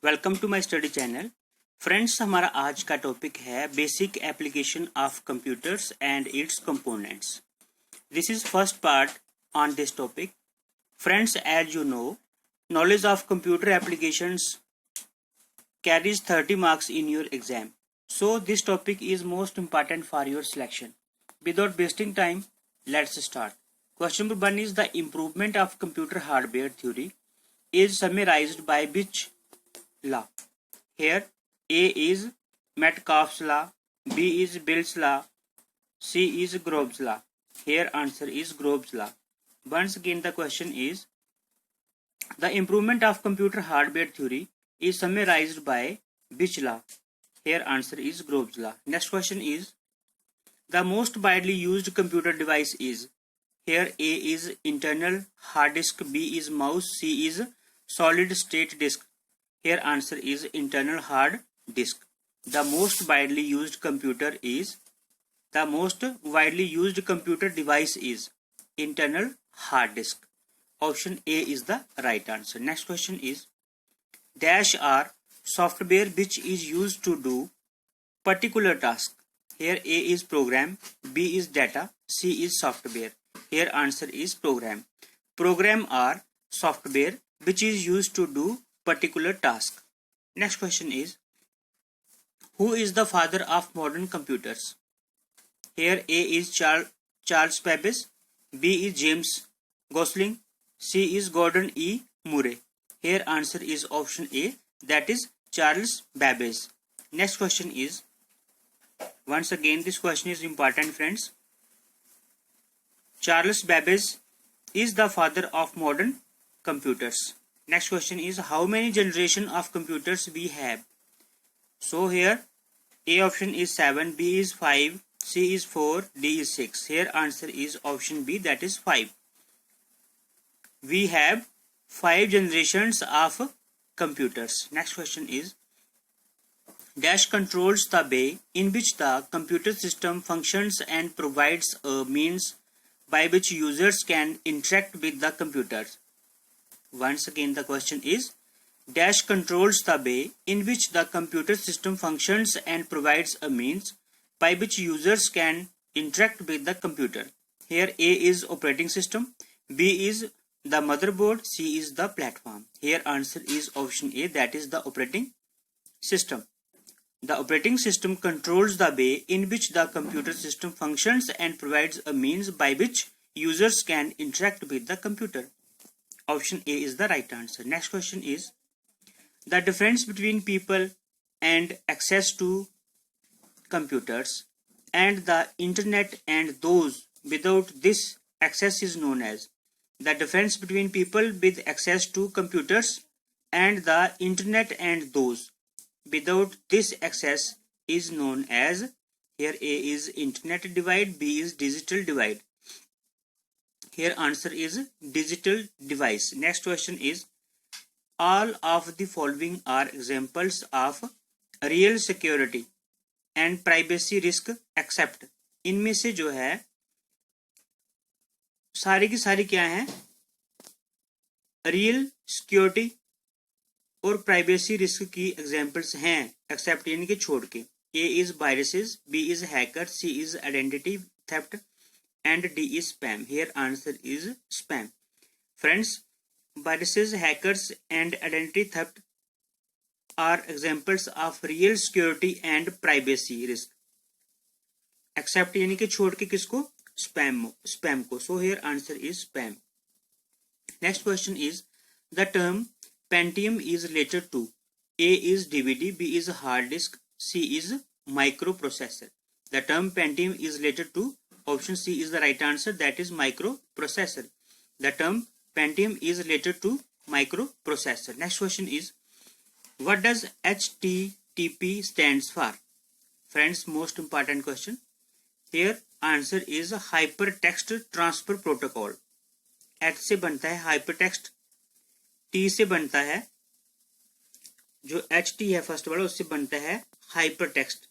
Welcome to my study channel. Friends, हमारा आज का टॉपिक है basic application of computers and its components. This is first part on this topic. Friends, as you know, knowledge of computer applications carries 30 marks in your exam. So this topic is most important for your selection. Without wasting time, let's start. Question number 1 is the improvement of computer hardware theory is summarized by which law? Here A is Metcalfe's law, B is Bill's law, C is Grove's law. Here answer is Grove's law. Once again the question is the improvement of computer hardware theory is summarized by which law? Here answer is Grove's law. Next question is the most widely used computer device is. Here A is internal hard disk, B is mouse, C is solid state disk. Here answer is internal hard disk. The most widely used computer device is internal hard disk. Option A is the right answer. Next question is dash are software which is used to do particular task. Here A is program, B is data, C is software. Here answer is program. Program are software which is used to do particular task. Next question is who is the father of modern computers? Here A is Charles Babbage, B is James Gosling, C is Gordon E. Murray. Here answer is option A, that is Charles Babbage. Next question is, once again this question is important friends. Charles Babbage is the father of modern computers. Next question is how many generation of computers we have? So here A option is 7, B is 5, C is 4, D is 6. Here answer is option B, that is 5. We have 5 generations of computers. Next question is dash controls the way in which the computer system functions and provides a means by which users can interact with the computers. Once again the question is dash controls the way in which the computer system functions and provides a means by which users can interact with the computer. Here A is operating system, B is the motherboard, C is the platform. Here answer is option A, that is the operating system. The operating system controls the way in which the computer system functions and provides a means by which users can interact with the computer. Option A is the right answer. Next question is the difference between people and access to computers and the internet and those without this access is known as. The difference between people with access to computers and the internet and those without this access is known as. Here A is internet divide, B is digital divide. Here answer is digital device. Next question is all of the following are examples of real security and privacy risk except. इनमें से जो है सारी की सारी क्या है, real security और प्राइवेसी रिस्क की एग्जांपल्स हैं एक्सेप्ट यानी कि छोड़ के. A is viruses, B is hacker, C is identity theft and D is spam. Here answer is spam. Friends, viruses, hackers and identity theft are examples of real security and privacy risk. Except यानी कि छोड़ के किसको, spam को. So here answer is spam. Next question is the term Pentium is related to. A is DVD, B is hard disk, C is microprocessor. The term Pentium is related to option C is the right answer, that is microprocessor. The term Pentium is related to microprocessor. Next question is what does HTTP stands for? Friends, most important question. Here answer is hypertext transfer protocol. H से बनता है hypertext, T से बनता है जो HT है first वाला उससे बनता है hypertext,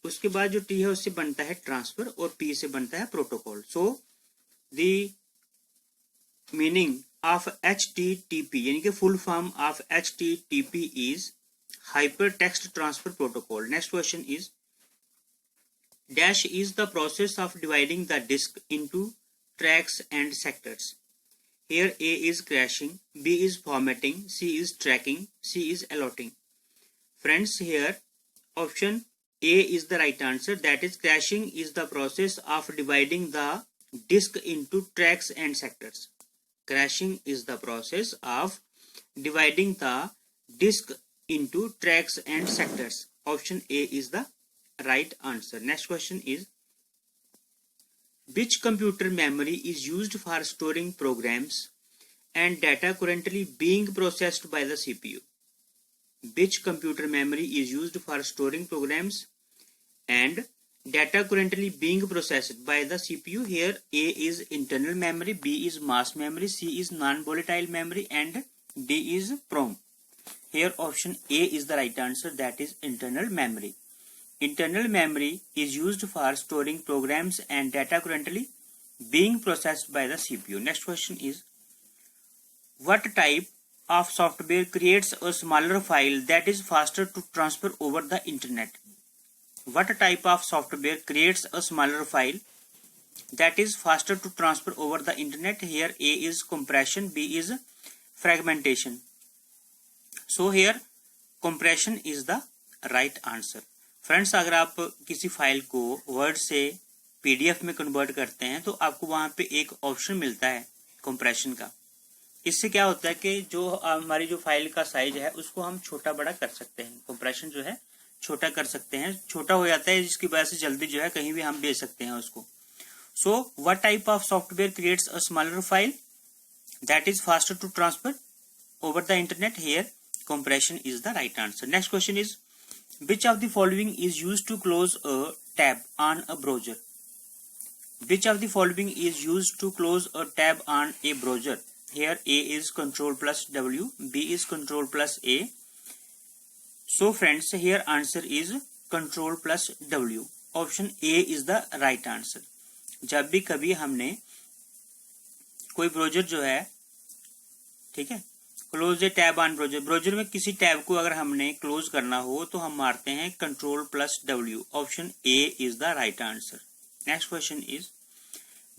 उसके बाद जो टी है उससे बनता है ट्रांसफर और पी से बनता है protocol. So the meaning of HTTP यानी कि full form of HTTP is Hypertext Transfer Protocol. Next question is dash is the process of dividing the disk into tracks and sectors. Here A is crashing, B is formatting, C is tracking, C is allotting. Friends, here option A is the right answer. That is, crashing is the process of dividing the disk into tracks and sectors. Crashing is the process of dividing the disk into tracks and sectors. Option A is the right answer. Next question is which computer memory is used for storing programs and data currently being processed by the CPU? Which computer memory is used for storing programs and data currently being processed by the CPU? Here A is internal memory, B is mass memory, C is non-volatile memory, and D is PROM. Here option A is the right answer. That is internal memory. Internal memory is used for storing programs and data currently being processed by the CPU. Next question is what type of software creates a smaller file that is faster to transfer over the internet? What type of software creates a smaller file that is faster to transfer over the internet? Here A is compression, B is fragmentation. So here compression is the right answer. Friends, अगर आप किसी file को word से PDF में convert करते हैं तो आपको वहां पे एक ऑप्शन मिलता है कंप्रेशन का. इससे क्या होता है कि जो हमारी जो फाइल का साइज है उसको हम छोटा बड़ा कर सकते हैं. कंप्रेशन जो है छोटा कर सकते हैं, छोटा हो जाता है, जिसकी वजह से जल्दी जो है कहीं भी हम भेज सकते हैं उसको. So what type of software creates a smaller file that is faster to transfer over the internet? Here compression is the right answer. Next question is which of the following is used to close a tab on a browser? Which of the following is used to close a tab on a browser? Here A is Control plus W, B is Control plus A. So friends, here answer is Control plus W. Option A is the right answer. जब भी कभी हमने कोई browser जो है, ठीक है, close A tab on browser, browser में किसी टैब को अगर हमने क्लोज करना हो तो हम मारते हैं control plus W. Option A is the right answer. Next question is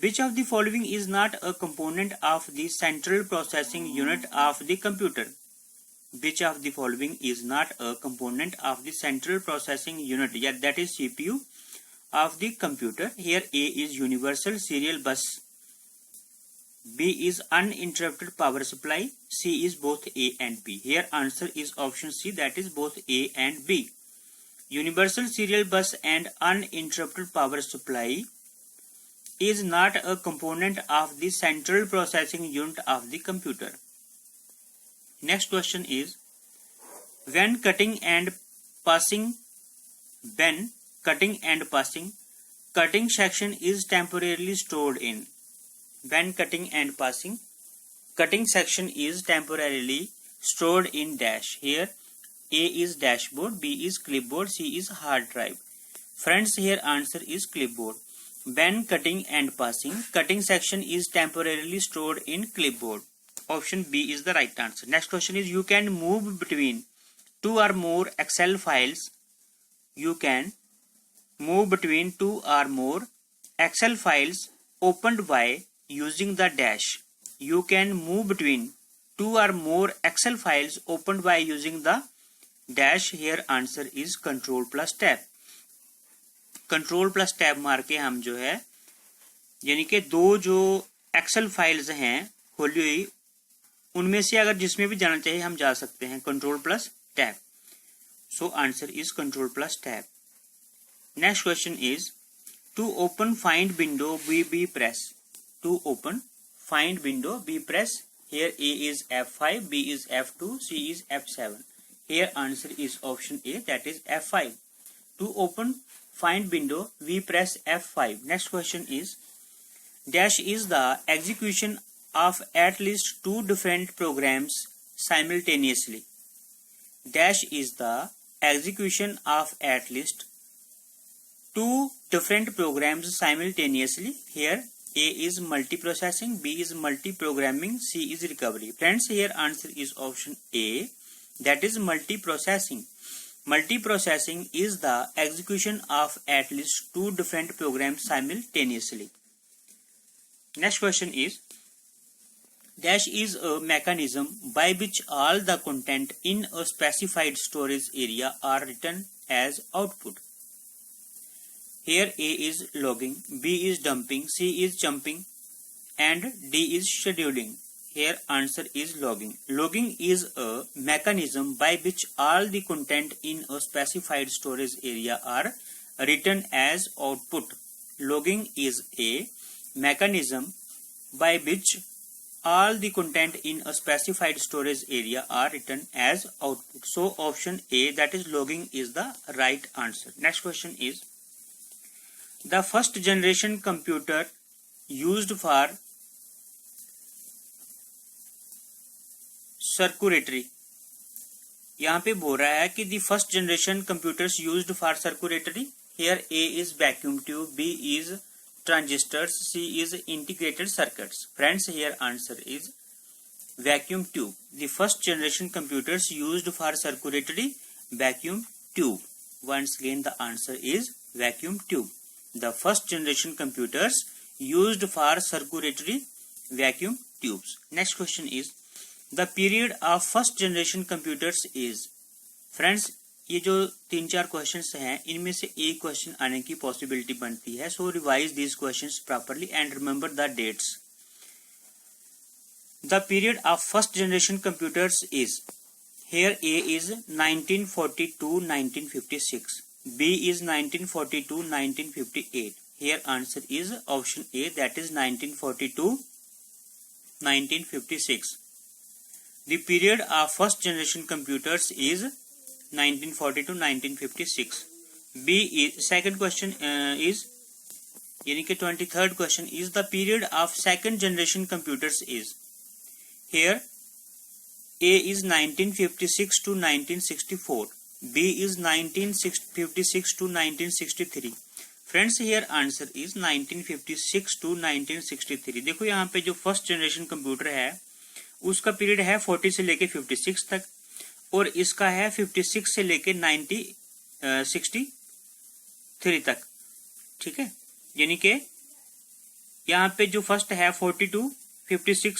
which of the following is not a component of the central processing unit of the computer? Which of the following is not a component of the central processing unit, या that is CPU of the computer? Here A is universal serial bus, B is uninterrupted power supply, C is both A and B. Here answer is option C, that is both A and B. Universal serial bus and uninterrupted power supply is not a component of the central processing unit of the computer. Next question is when cutting and passing, cutting section is temporarily stored in. When cutting and passing, cutting section is temporarily stored in dash. Here A is dashboard, B is clipboard, C is hard drive. Friends, here answer is clipboard. When cutting and passing, cutting section is temporarily stored in clipboard. Option B is the right answer. Next question is you can move between two or more Excel files. You can move between two or more Excel files opened by using the dash. You can move between two or more Excel files opened by using the dash. Here answer is control plus tab. Control plus tab मार के हम जो है यानी कि दो जो Excel files हैं खोली हुई उनमें से अगर जिसमें भी जाना चाहिए हम जा सकते हैं control plus tab. So answer is control plus tab. Next question is to open find window be press. To open find window B press. Here A is F5, B is F2, C is F7. Here answer is option A, that is F5. To open find window we press F5. Next question is dash is the execution of at least two different programs simultaneously. Dash is the execution of at least two different programs simultaneously. Here A is multiprocessing, B is multiprogramming, C is recovery. Friends, here answer is option A, that is multiprocessing. Multiprocessing is the execution of at least two different programs simultaneously. Next question is, dash is a mechanism by which all the content in a specified storage area are written as output. Here A is logging, B is dumping, C is jumping, and D is scheduling. Here answer is logging. Logging is a mechanism by which all the content in a specified storage area are written as output. Logging is a mechanism by which all the content in a specified storage area are written as output. So option A, that is logging, is the right answer. Next question is, the first generation computer used for circulatory. यहाँ पे बोल रहा है कि the first generation computers used for circulatory. Here A is vacuum tube, B is transistors, C is integrated circuits. Friends, here answer is vacuum tube. The first generation computers used for circulatory, vacuum tube. Once again the answer is vacuum tube. The first generation computers used for circulatory, vacuum tubes. Next question is, the period of first generation computers is. Friends, ये जो 3-4 questions हैं इनमें से एक question आने की possibility बनती है. So revise these questions properly and remember the dates. The period of first generation computers is, here A is 1942-1956, B is 1942-1958. Here answer is option A, that is 1942-1956. The period of first generation computers is 1940-1956. B is second question is, यानी कि 23rd question is, the period of second generation computers is. Here A is 1956 to 1964, B is 1956 to 1963. Friends, here answer is 1956 to 1963. देखो यहाँ पे जो first generation computer है उसका period है 40 से लेके 56 तक, और इसका है 56 से लेके 63 तक. ठीक है, यानी कि यहाँ पे जो फर्स्ट है 40 to 56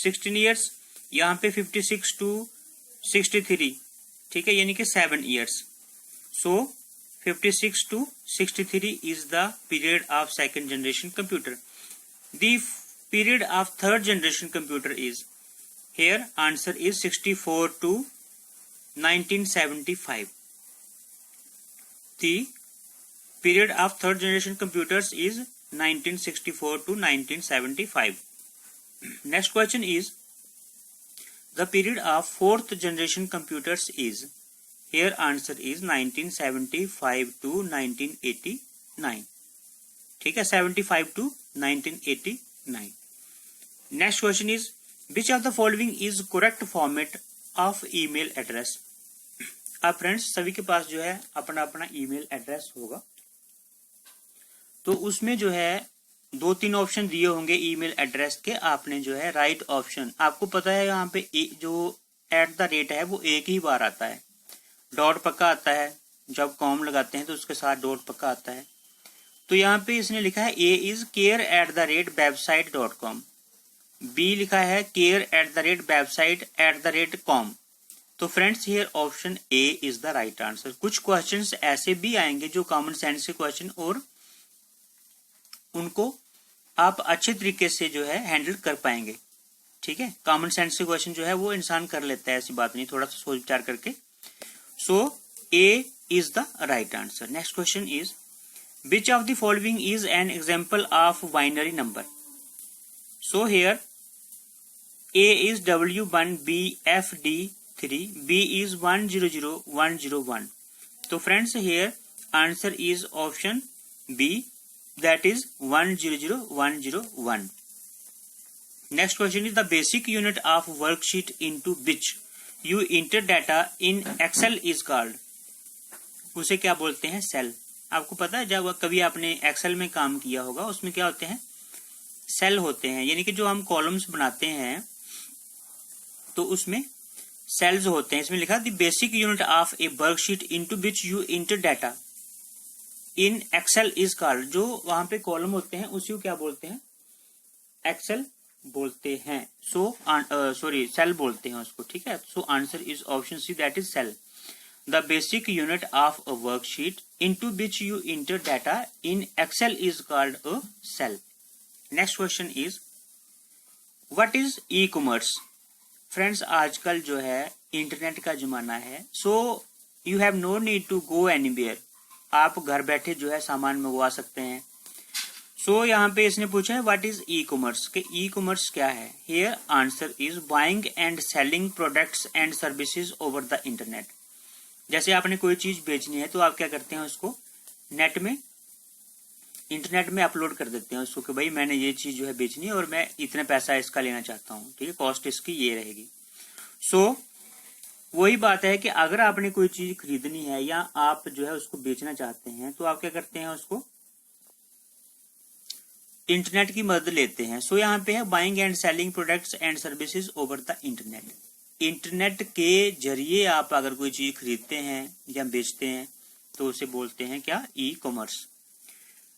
16 ईयर्स, यहाँ पे 56 to 63. ठीक है, यानी कि 7 years. So 56 to 63 is the period of second generation computer. The period of third generation computer is, here answer is 64 to 1975. The period of third generation computers is 1964 to 1975. Next question is, the period of fourth generation computers is, here answer is 1975 to 1989. ठीक है, 75 to 1989. Next question is, which of the following is correct format of email address? अब friends सभी के पास जो है अपना अपना email address होगा, तो उसमें जो है 2-3 ऑप्शन दिए होंगे ईमेल एड्रेस के. आपने जो है राइट ऑप्शन, आपको पता है यहाँ पे जो @ है वो एक ही बार आता है, डॉट पक्का आता है, जब कॉम लगाते हैं तो उसके साथ डॉट पक्का आता है. तो यहाँ पे इसने लिखा है A is care@website.com, B लिखा है care@website.com. तो friends, here option A is the right answer. कुछ क्वेश्चंस ऐसे भी आएंगे जो कॉमन सेंस के क्वेश्चन, और उनको आप अच्छे तरीके से जो है हैंडल कर पाएंगे. ठीक है, कॉमन सेंस के क्वेश्चन जो है वो इंसान कर लेता है, ऐसी बात नहीं, थोड़ा सा सोच विचार करके. सो A is the right answer. Next question is, which of the following is an example of binary number? So here A is W1 B F D 3, B is 100101. So friends, here answer is option B, that is 100101. Next question is, the basic unit of worksheet into which you enter data in Excel is called. उसे क्या बोलते हैं? Cell. आपको पता है, जब कभी आपने एक्सेल में काम किया होगा उसमें क्या होते हैं, सेल होते हैं, यानी कि जो हम कॉलम्स बनाते हैं तो उसमें सेल्स होते हैं। इसमें लिखा the basic unit of a worksheet into which you enter data in Excel is called. जो वहां पे कॉलम होते हैं उसी को क्या बोलते हैं? एक्सेल बोलते हैं। सॉरी सेल बोलते हैं उसको, ठीक है। So answer is option C, that is cell. The basic unit of a worksheet into which you enter data in Excel is called a cell. Next question is what is e commerce. Friends, आजकल जो है internet का जमाना है, so you have no need to go anywhere. आप घर बैठे जो है सामान मंगवा सकते हैं। सो यहाँ पे इसने पूछा है व्हाट इज ई कॉमर्स, के ई कॉमर्स क्या है। Here answer is buying and selling products and services over the internet. जैसे आपने कोई चीज बेचनी है तो आप क्या करते हैं, उसको नेट में, इंटरनेट में अपलोड कर देते हैं उसको कि भाई मैंने ये चीज जो है बेचनी है और मैं इतने पैसा इसका लेना चाहता हूँ, ठीक है, कॉस्ट इसकी ये रहेगी। सो वही बात है कि अगर आपने कोई चीज खरीदनी है या आप जो है उसको बेचना चाहते हैं तो आप क्या करते हैं, उसको इंटरनेट की मदद लेते हैं। सो यहाँ पे है buying and selling products and services over the internet. Internet के जरिए आप अगर कोई चीज खरीदते हैं या बेचते हैं तो उसे बोलते हैं क्या, e commerce.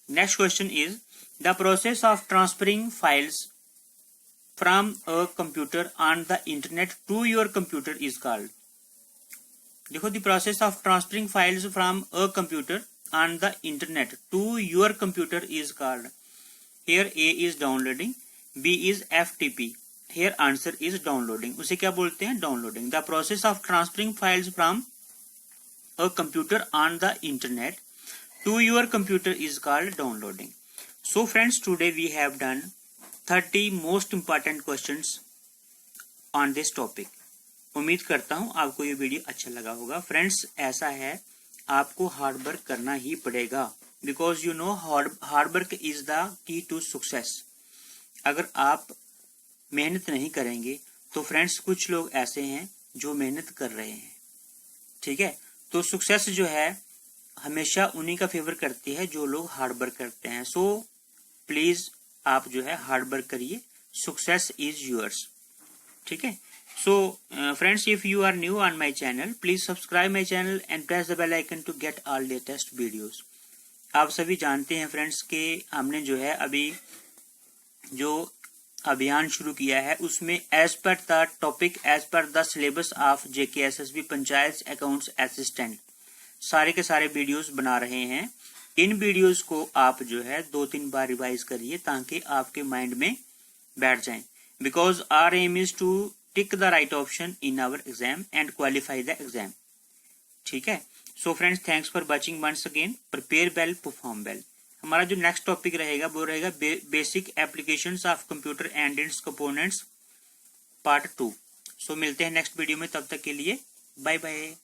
Next question is the process of transferring files from a computer on the internet to your computer is called. देखो, the process of transferring files from a computer on the internet to your computer is called. Here A is downloading, B is FTP. Here answer is downloading. उसे क्या बोलते हैं, downloading. The process of transferring files from a computer on the internet to your computer is called downloading. So friends, today we have done 30 most important questions on this topic. उम्मीद करता हूँ आपको ये video अच्छा लगा होगा। Friends, ऐसा है, आपको हार्ड वर्क करना ही पड़ेगा, because you know hard work is the key to success. अगर आप मेहनत नहीं करेंगे तो फ्रेंड्स कुछ लोग ऐसे हैं जो मेहनत कर रहे हैं, ठीक है। तो सक्सेस जो है हमेशा उन्हीं का फेवर करती है जो लोग हार्ड वर्क करते हैं। सो प्लीज आप जो है हार्ड वर्क करिए, सक्सेस इज यूअर्स, ठीक है। So friends, if you are new on my channel, please subscribe my channel and press the bell icon to get all latest videos. आप सभी जानते हैं फ्रेंड्स कि हमने जो है अभी जो अभियान शुरू किया है उसमें as per the topic, as per the syllabus of JKSSB panchayat accounts assistant सारे के सारे वीडियोस बना रहे हैं। इन वीडियोस को आप जो है 2-3 बार रिवाइज करिए ताकि आपके माइंड में बैठ जाएं, because our aim is to tick the right option in our exam and qualify the exam, ठीक है। So friends, thanks for watching once again. Prepare well, perform well. हमारा जो नेक्स्ट टॉपिक रहेगा वो रहेगा basic applications of computer and its components part 2। So मिलते हैं next video में, तब तक के लिए बाय बाय।